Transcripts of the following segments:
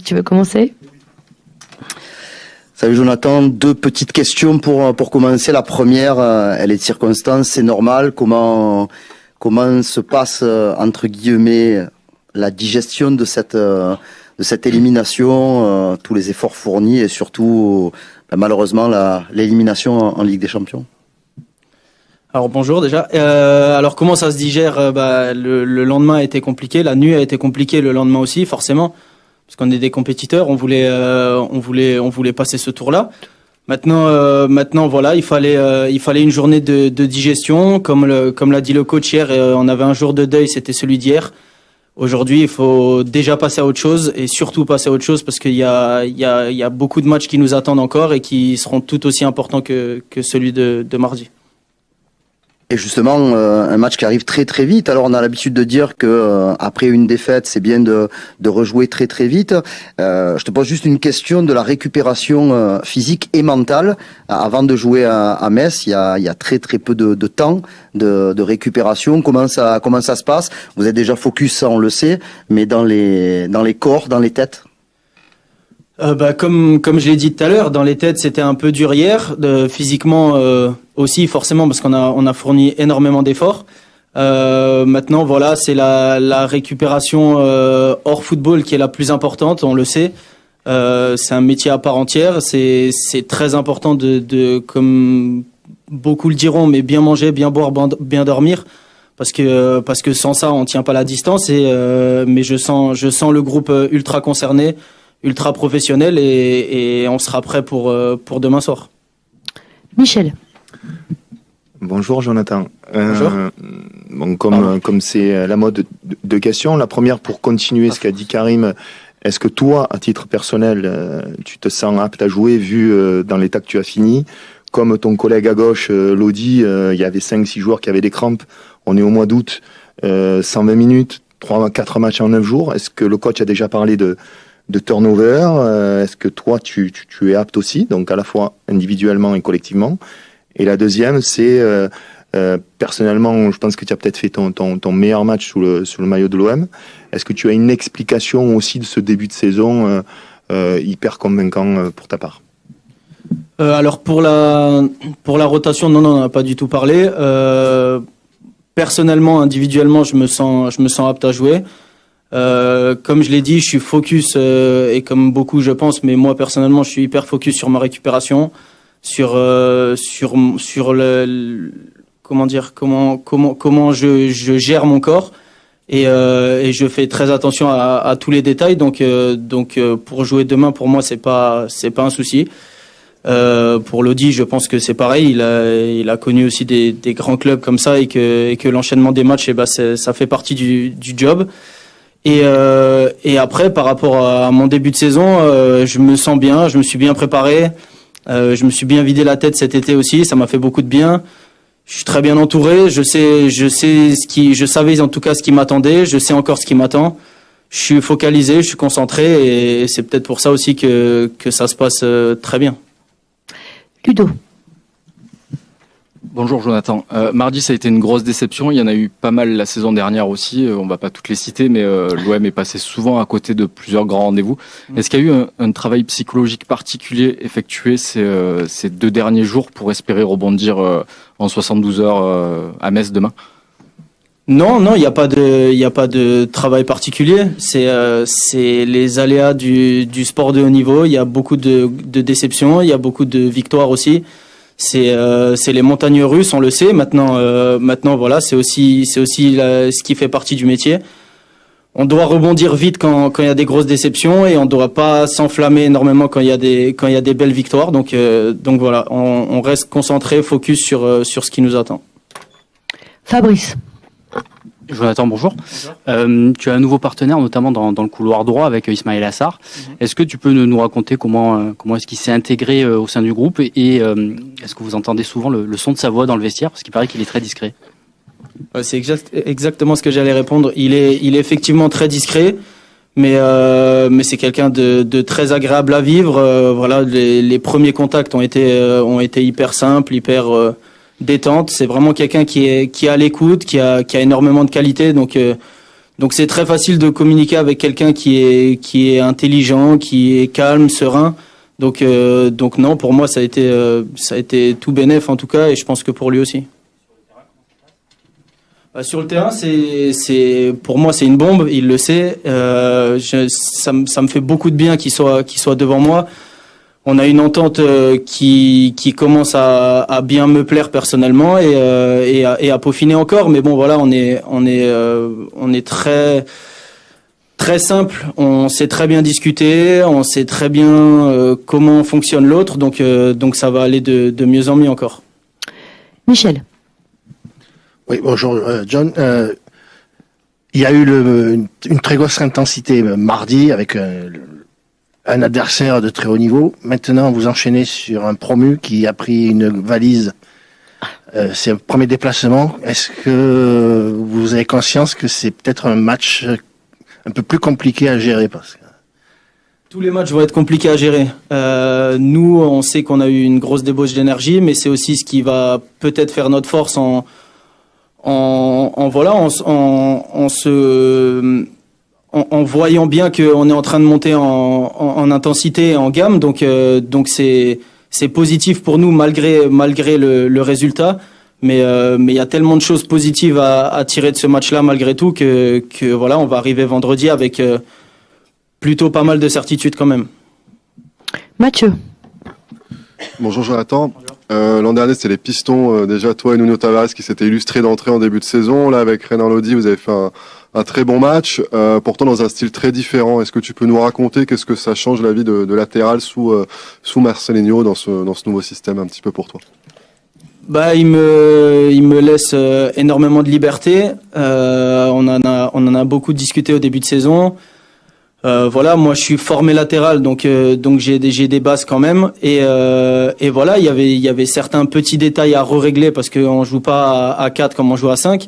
Tu veux commencer? Salut Jonathan, deux petites questions pour commencer. La première, elle est de circonstance, c'est normal. Comment se passe entre guillemets la digestion de cette élimination, tous les efforts fournis et surtout malheureusement l'élimination en Ligue des Champions? Alors bonjour déjà. Alors comment ça se digère? Le lendemain a été compliqué, la nuit a été compliquée, le lendemain aussi forcément. Parce qu'on est des compétiteurs, on voulait passer ce tour-là. Maintenant, voilà, il fallait une journée de digestion, comme l'a dit le coach hier. On avait un jour de deuil, c'était celui d'hier. Aujourd'hui, il faut déjà passer à autre chose et surtout passer à autre chose parce qu'il y a beaucoup de matchs qui nous attendent encore et qui seront tout aussi importants que celui de mardi. Et justement, un match qui arrive très très vite. Alors on a l'habitude de dire que après une défaite, c'est bien de rejouer très très vite. Je te pose juste une question de la récupération physique et mentale. Avant de jouer à Metz, il y a très très peu de temps de récupération. Comment ça se passe? Vous êtes déjà focus, ça on le sait, mais dans les corps, dans les têtes? Comme je l'ai dit tout à l'heure, dans les têtes c'était un peu dur hier, physiquement aussi forcément parce qu'on a fourni énormément d'efforts. Maintenant voilà, c'est la récupération hors football qui est la plus importante, on le sait. C'est un métier à part entière, c'est très important de comme beaucoup le diront, mais bien manger, bien boire, bien dormir. Parce que sans ça on tient pas la distance mais je sens le groupe ultra concerné, ultra professionnel et on sera prêt pour demain soir. Michel. Bonjour Jonathan. Bonjour. Comme c'est la mode de questions, la première pour continuer ce qu'a dit Karim, est-ce que toi, à titre personnel, tu te sens apte à jouer vu dans l'état que tu as fini? Comme ton collègue à gauche, Lodi, il y avait 5-6 joueurs qui avaient des crampes. On est au mois d'août, 120 minutes, 3-4 matchs en 9 jours. Est-ce que le coach a déjà parlé de turnover? Est-ce que toi, tu es apte aussi, donc à la fois individuellement et collectivement? Et la deuxième, c'est personnellement, je pense que tu as peut-être fait ton meilleur match sous le maillot de l'OM. Est-ce que tu as une explication aussi de ce début de saison hyper convaincant pour ta part? Alors pour la rotation, non, on n'a pas du tout parlé. Personnellement, individuellement, je me sens apte à jouer. Comme je l'ai dit, je suis focus et comme beaucoup je pense, mais moi personnellement je suis hyper focus sur ma récupération, sur le comment je gère mon corps et je fais très attention à tous les détails. Donc pour jouer demain pour moi c'est pas un souci. Pour Lodi, je pense que c'est pareil. Il a connu aussi des grands clubs comme ça et que l'enchaînement des matchs, ça fait partie du job. Et après, par rapport à mon début de saison, je me sens bien, je me suis bien préparé, je me suis bien vidé la tête cet été aussi, ça m'a fait beaucoup de bien. Je suis très bien entouré, je savais en tout cas ce qui m'attendait, je sais encore ce qui m'attend. Je suis focalisé, je suis concentré et c'est peut-être pour ça aussi que ça se passe très bien. Ludo. Bonjour Jonathan. Mardi, ça a été une grosse déception. Il y en a eu pas mal la saison dernière aussi. On va pas toutes les citer, mais l'OM est passé souvent à côté de plusieurs grands rendez-vous. Est-ce qu'il y a eu un travail psychologique particulier effectué ces 2 derniers jours pour espérer rebondir en 72 heures à Metz demain? Non, il n'y a pas de travail particulier. C'est les aléas du sport de haut niveau. Il y a beaucoup de déceptions, il y a beaucoup de victoires aussi. C'est les montagnes russes, on le sait. Maintenant, voilà, c'est aussi ce qui fait partie du métier. On doit rebondir vite quand il y a des grosses déceptions et on ne doit pas s'enflammer énormément quand il y a des belles victoires. Donc voilà, on reste concentré, focus sur ce qui nous attend. Fabrice. Jonathan, bonjour. Tu as un nouveau partenaire, notamment dans le couloir droit avec Ismaël Assar. Est-ce que tu peux nous raconter comment est-ce qu'il s'est intégré au sein du groupe et est-ce que vous entendez souvent le son de sa voix dans le vestiaire? Parce qu'il paraît qu'il est très discret. C'est exactement ce que j'allais répondre. Il est effectivement très discret, mais c'est quelqu'un de très agréable à vivre. Voilà, les premiers contacts ont été hyper simples, hyper détente. C'est vraiment quelqu'un qui est à l'écoute, qui a énormément de qualité. Donc Donc c'est très facile de communiquer avec quelqu'un qui est intelligent, qui est calme, serein. Donc non, pour moi ça a été tout bénef en tout cas, et je pense que pour lui aussi. Sur le terrain, pour moi c'est une bombe, il le sait. Ça me fait beaucoup de bien qu'il soit devant moi. On a une entente qui commence à bien me plaire personnellement et à peaufiner encore. Mais bon, voilà, on est très simple. On sait très bien discuter. On sait très bien comment fonctionne l'autre. Donc ça va aller de mieux en mieux encore. Michel. Oui, bonjour John. Il y a eu une très grosse intensité mardi avec un adversaire de très haut niveau. Maintenant, vous enchaînez sur un promu qui a pris une valise. C'est un premier déplacement. Est-ce que vous avez conscience que c'est peut-être un match un peu plus compliqué à gérer parce que... Tous les matchs vont être compliqués à gérer. Nous, on sait qu'on a eu une grosse débauche d'énergie, mais c'est aussi ce qui va peut-être faire notre force en voyant bien qu'on est en train de monter en intensité et en gamme, donc c'est positif pour nous malgré le résultat, mais il y a tellement de choses positives à tirer de ce match-là malgré tout que voilà, on va arriver vendredi avec plutôt pas mal de certitudes quand même. Mathieu. Bonjour Jonathan. L'an dernier, c'était les Pistons, déjà toi et Nuno Tavares qui s'étaient illustrés d'entrée en début de saison. Là, avec Renan Lodi, vous avez fait un très bon match, pourtant dans un style très différent. Est-ce que tu peux nous raconter qu'est-ce que ça change la vie de latéral sous Marcelinho dans ce nouveau système un petit peu pour toi? Il me laisse énormément de liberté. On en a beaucoup discuté au début de saison. Voilà, moi je suis formé latéral, donc j'ai des bases quand même, et voilà, il y avait certains petits détails à régler parce qu'on joue pas à 4 comme on joue à 5,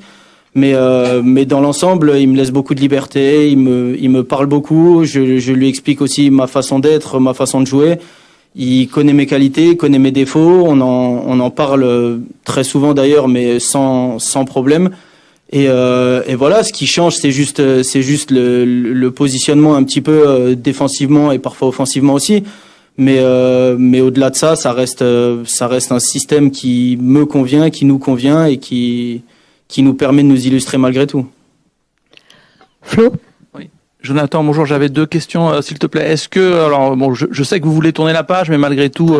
mais dans l'ensemble il me laisse beaucoup de liberté, il me parle beaucoup, je lui explique aussi ma façon d'être, ma façon de jouer. Il connaît mes qualités, il connaît mes défauts, on en parle très souvent d'ailleurs, mais sans problème. Et voilà, ce qui change, c'est juste le positionnement un petit peu défensivement et parfois offensivement aussi. Mais au-delà de ça, ça reste un système qui me convient, qui nous convient et qui nous permet de nous illustrer malgré tout. Flo. Oui. Jonathan, bonjour. J'avais 2 questions, s'il te plaît. Est-ce que, alors bon, je sais que vous voulez tourner la page, mais malgré tout.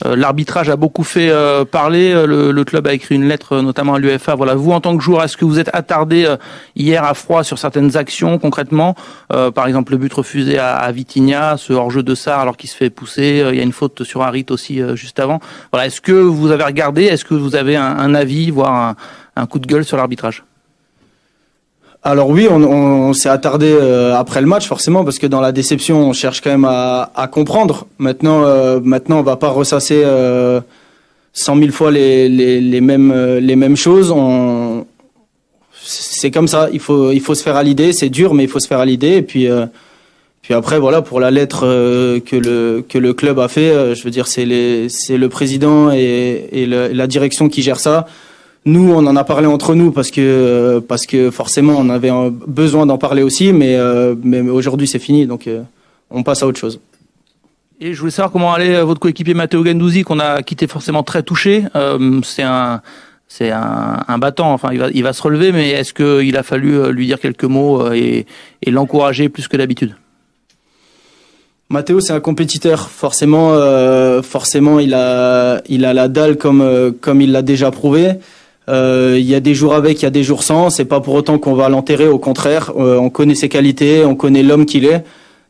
L'arbitrage a beaucoup fait parler. Le club a écrit une lettre, notamment à l'UEFA. Voilà, vous en tant que joueur, est-ce que vous êtes attardé hier à froid sur certaines actions concrètement, par exemple le but refusé à Vitinha, ce hors-jeu de Sarr alors qu'il se fait pousser. Il y a une faute sur Harit aussi juste avant. Voilà, est-ce que vous avez regardé, est-ce que vous avez un avis, voire un coup de gueule sur l'arbitrage? Alors oui, on s'est attardé après le match forcément parce que dans la déception, on cherche quand même à comprendre. Maintenant, on va pas ressasser 100 000 fois les mêmes choses. C'est comme ça. Il faut se faire à l'idée. C'est dur, mais il faut se faire à l'idée. Et puis après, voilà, pour la lettre que le club a fait, je veux dire, c'est le président et la direction qui gère ça. Nous, on en a parlé entre nous parce que forcément, on avait besoin d'en parler aussi, mais aujourd'hui, c'est fini, donc on passe à autre chose. Et je voulais savoir comment allait votre coéquipier Matteo Guendouzi, qu'on a quitté forcément très touché. C'est un battant, enfin, il va se relever, mais est-ce qu'il a fallu lui dire quelques mots et l'encourager plus que d'habitude? Matteo, c'est un compétiteur. Forcément, il a la dalle comme il l'a déjà prouvé. Il y a des jours avec, il y a des jours sans. C'est pas pour autant qu'on va l'enterrer. Au contraire, on connaît ses qualités, on connaît l'homme qu'il est.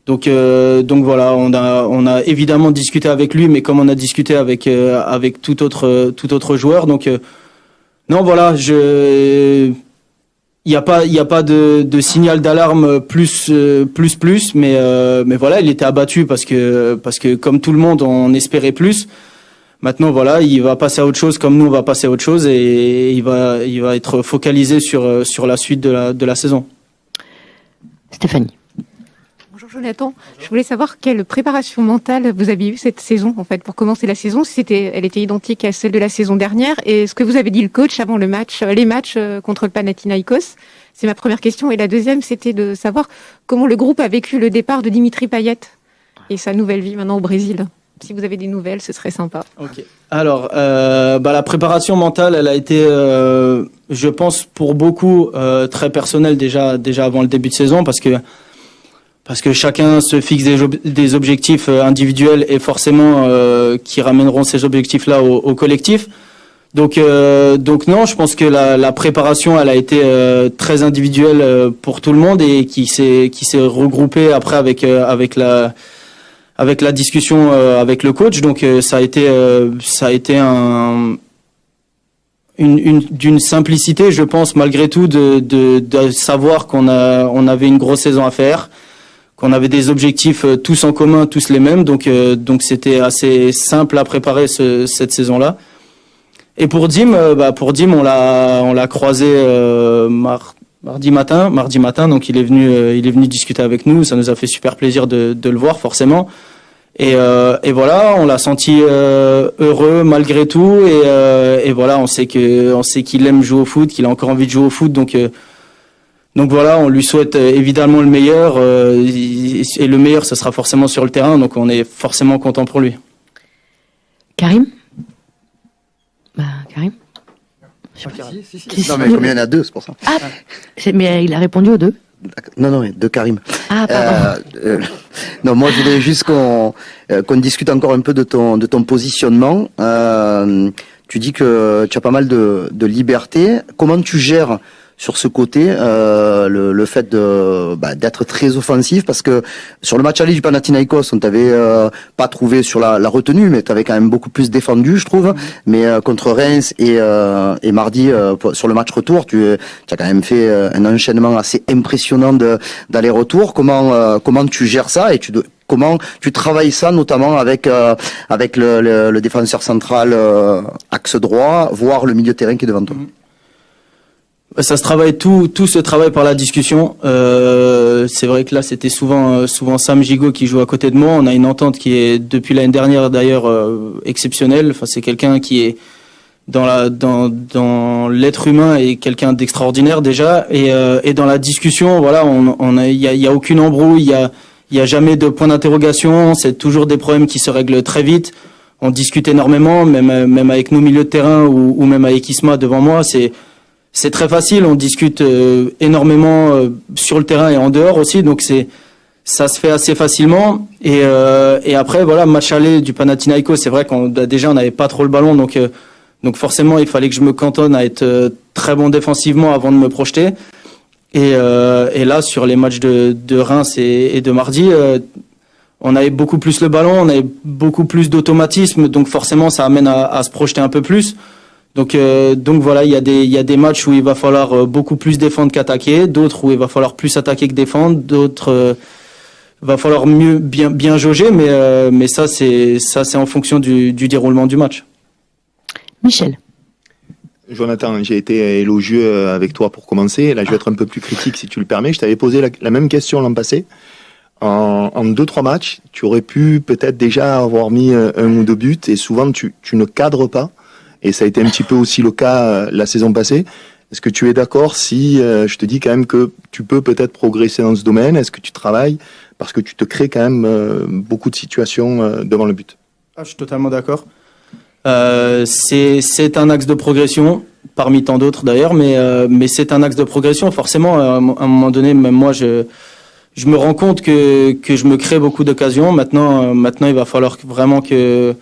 Donc voilà, on a évidemment discuté avec lui, mais comme on a discuté avec tout autre joueur. Donc non, voilà, il y a pas de signal d'alarme plus, mais voilà, il était abattu parce que comme tout le monde, on espérait plus. Maintenant, voilà, il va passer à autre chose comme nous, on va passer à autre chose et il va être focalisé sur la suite de la saison. Stéphanie. Bonjour Jonathan, je voulais savoir quelle préparation mentale vous aviez eue cette saison, en fait, pour commencer la saison. Si elle était identique à celle de la saison dernière. Et ce que vous avez dit le coach avant les matchs contre le Panathinaikos. C'est ma première question. Et la deuxième, c'était de savoir comment le groupe a vécu le départ de Dimitri Payet et sa nouvelle vie maintenant au Brésil. Si vous avez des nouvelles, ce serait sympa. Ok. Alors, la préparation mentale, elle a été, je pense, pour beaucoup très personnelle déjà avant le début de saison, parce que chacun se fixe des objectifs individuels et forcément qui ramèneront ces objectifs-là au collectif. Donc non, je pense que la préparation, elle a été très individuelle pour tout le monde et qui s'est regroupée après avec la discussion avec le coach. Donc ça a été d'une simplicité, je pense, malgré tout, de savoir qu'on avait une grosse saison à faire, qu'on avait des objectifs tous en commun, tous les mêmes. Donc c'était assez simple à préparer cette saison-là. Et pour Dim, on l'a croisé mardi matin. Donc il est venu discuter avec nous. Ça nous a fait super plaisir de le voir, forcément. Et voilà, on l'a senti heureux malgré tout. Et voilà, on sait qu'il aime jouer au foot, qu'il a encore envie de jouer au foot. Donc voilà, on lui souhaite évidemment le meilleur. Et le meilleur, ce sera forcément sur le terrain. Donc on est forcément content pour lui. Karim. Karim. Non, mais comme il y en a deux, c'est pour ça. Ah, mais il a répondu aux deux. Non, de Karim. Ah, pardon. Non, moi, je voulais juste qu'on discute encore un peu de ton positionnement. Tu dis que tu as pas mal de liberté. Comment tu gères sur ce côté le fait d'être très offensif, parce que sur le match aller du Panathinaikos, on t'avait pas trouvé sur la retenue, mais t'avais quand même beaucoup plus défendu, je trouve. Mais contre Reims et mardi sur le match retour, tu as quand même fait un enchaînement assez impressionnant d'aller-retour. Comment tu gères ça et comment tu travailles ça, notamment avec le défenseur central axe droit, voire le milieu de terrain qui est devant toi? Ça se travaille, tout se travaille par la discussion. C'est vrai que là, c'était souvent Sam Gigot qui joue à côté de moi. On a une entente qui est, depuis l'année dernière d'ailleurs, exceptionnelle. Enfin, c'est quelqu'un qui est dans l'être humain et quelqu'un d'extraordinaire déjà. Et dans la discussion, voilà, il y a aucune embrouille, il y a jamais de point d'interrogation. C'est toujours des problèmes qui se règlent très vite. On discute énormément, même avec nos milieux de terrain ou même avec Isma devant moi. C'est très facile, on discute énormément sur le terrain et en dehors aussi, donc ça se fait assez facilement. Et après, voilà, match aller du Panathinaikos, c'est vrai qu'on n'avait pas trop le ballon, donc forcément il fallait que je me cantonne à être très bon défensivement avant de me projeter. Et là, sur les matchs de Reims et de mardi, on avait beaucoup plus le ballon, on avait beaucoup plus d'automatisme, donc forcément ça amène à se projeter un peu plus. Donc voilà, il y a des matchs où il va falloir beaucoup plus défendre qu'attaquer, d'autres où il va falloir plus attaquer que défendre, d'autres va falloir bien jauger, mais ça c'est en fonction du déroulement du match. Michel. Jonathan, j'ai été élogieux avec toi pour commencer. Là, je vais être un peu plus critique si tu le permets. Je t'avais posé la même question l'an passé. En 2-3 matchs, tu aurais pu peut-être déjà avoir mis 1 ou 2 buts, et souvent tu ne cadres pas. Et ça a été un petit peu aussi le cas la saison passée. Est-ce que tu es d'accord si je te dis quand même que tu peux peut-être progresser dans ce domaine? Est-ce que tu travailles? Parce que tu te crées quand même beaucoup de situations devant le but. Je suis totalement d'accord. C'est un axe de progression, parmi tant d'autres d'ailleurs, mais c'est un axe de progression. Forcément, à un moment donné, même moi, je me rends compte que je me crée beaucoup d'occasions. Maintenant, il va falloir vraiment que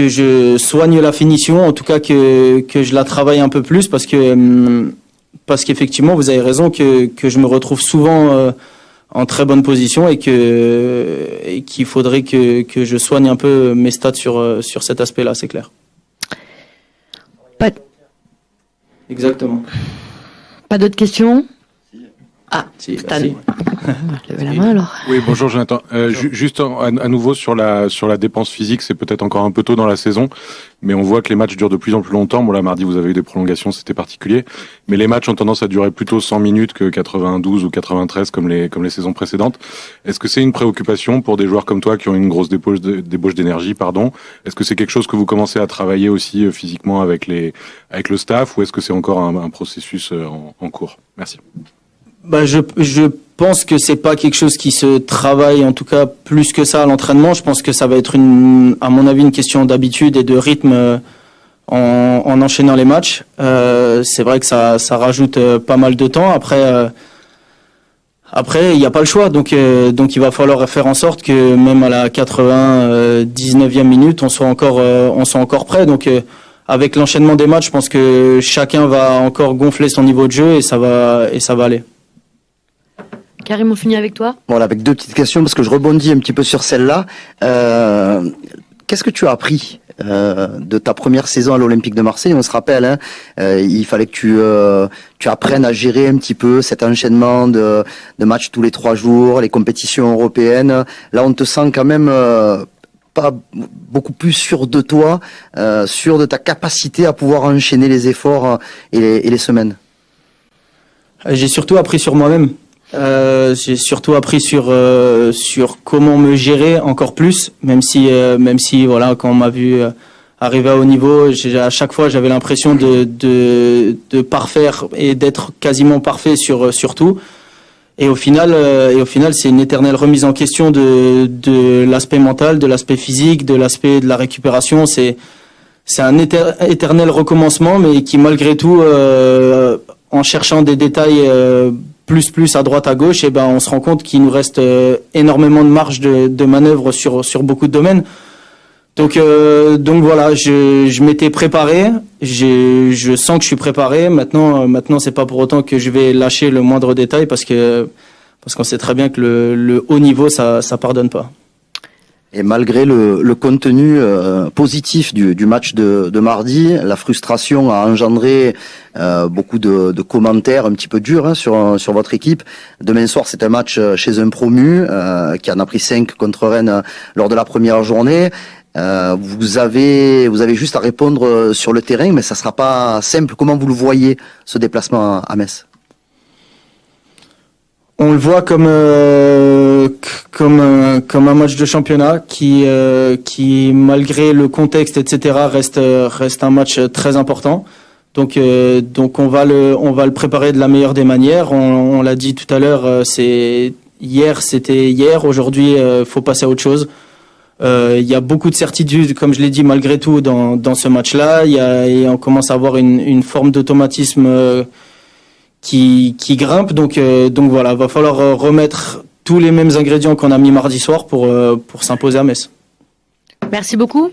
je soigne la finition, en tout cas que je la travaille un peu plus, parce qu'effectivement vous avez raison que je me retrouve souvent en très bonne position et qu'il faudrait que je soigne un peu mes stats sur cet aspect-là, c'est clair. Exactement. Pas d'autres questions? Ah, si, Stan. si. Levez la main alors. Oui, bonjour Jonathan. Juste à nouveau sur la dépense physique, c'est peut-être encore un peu tôt dans la saison, mais on voit que les matchs durent de plus en plus longtemps. Bon là, mardi, vous avez eu des prolongations, c'était particulier, mais les matchs ont tendance à durer plutôt 100 minutes que 92 ou 93 comme les saisons précédentes. Est-ce que c'est une préoccupation pour des joueurs comme toi qui ont une grosse débauche d'énergie, pardon? Est-ce que c'est quelque chose que vous commencez à travailler aussi physiquement avec le staff, ou est-ce que c'est encore un processus en cours? Merci. Je pense que c'est pas quelque chose qui se travaille, en tout cas plus que ça à l'entraînement. Je pense que ça va être à mon avis, une question d'habitude et de rythme en enchaînant les matchs. C'est vrai que ça rajoute pas mal de temps. Après, il n'y a pas le choix, donc il va falloir faire en sorte que même à la 99e minute, on soit encore prêt. Donc avec l'enchaînement des matchs, je pense que chacun va encore gonfler son niveau de jeu et ça va aller. Karim, on finit avec toi. Voilà, avec deux petites questions parce que je rebondis un petit peu sur celle-là. Qu'est-ce que tu as appris de ta première saison à l'Olympique de Marseille? On se rappelle, il fallait que tu apprennes à gérer un petit peu cet enchaînement de matchs tous les 3 jours, les compétitions européennes. Là, on te sent quand même pas beaucoup plus sûr de toi, sûr de ta capacité à pouvoir enchaîner les efforts et les semaines. J'ai surtout appris sur moi-même. J'ai surtout appris sur comment me gérer encore plus, même si voilà, quand on m'a vu arriver à haut niveau, à chaque fois j'avais l'impression de parfaire et d'être quasiment parfait sur tout. Et au final, c'est une éternelle remise en question de l'aspect mental, de l'aspect physique, de l'aspect de la récupération. C'est un éternel recommencement, mais qui malgré tout, en cherchant des détails plus à droite à gauche, et on se rend compte qu'il nous reste énormément de marge de manœuvre sur beaucoup de domaines. Donc voilà, je m'étais préparé, je sens que je suis préparé. Maintenant c'est pas pour autant que je vais lâcher le moindre détail parce qu'on sait très bien que le haut niveau ça pardonne pas. Et malgré le contenu positif du match de mardi, la frustration a engendré beaucoup de commentaires un petit peu durs sur votre équipe. Demain soir, c'est un match chez un promu qui en a pris 5 contre Rennes lors de la première journée. Vous avez juste à répondre sur le terrain, mais ça sera pas simple. Comment vous le voyez, ce déplacement à Metz? On le voit comme un match de championnat qui malgré le contexte etc reste un match très important. Donc on va le préparer de la meilleure des manières. On l'a dit tout à l'heure, c'était hier. Aujourd'hui, faut passer à autre chose. Il y a beaucoup de certitudes, comme je l'ai dit, malgré tout dans ce match-là. Et on commence à avoir une forme d'automatisme qui grimpe. Donc voilà, va falloir remettre tous les mêmes ingrédients qu'on a mis mardi soir pour s'imposer à Metz. Merci beaucoup.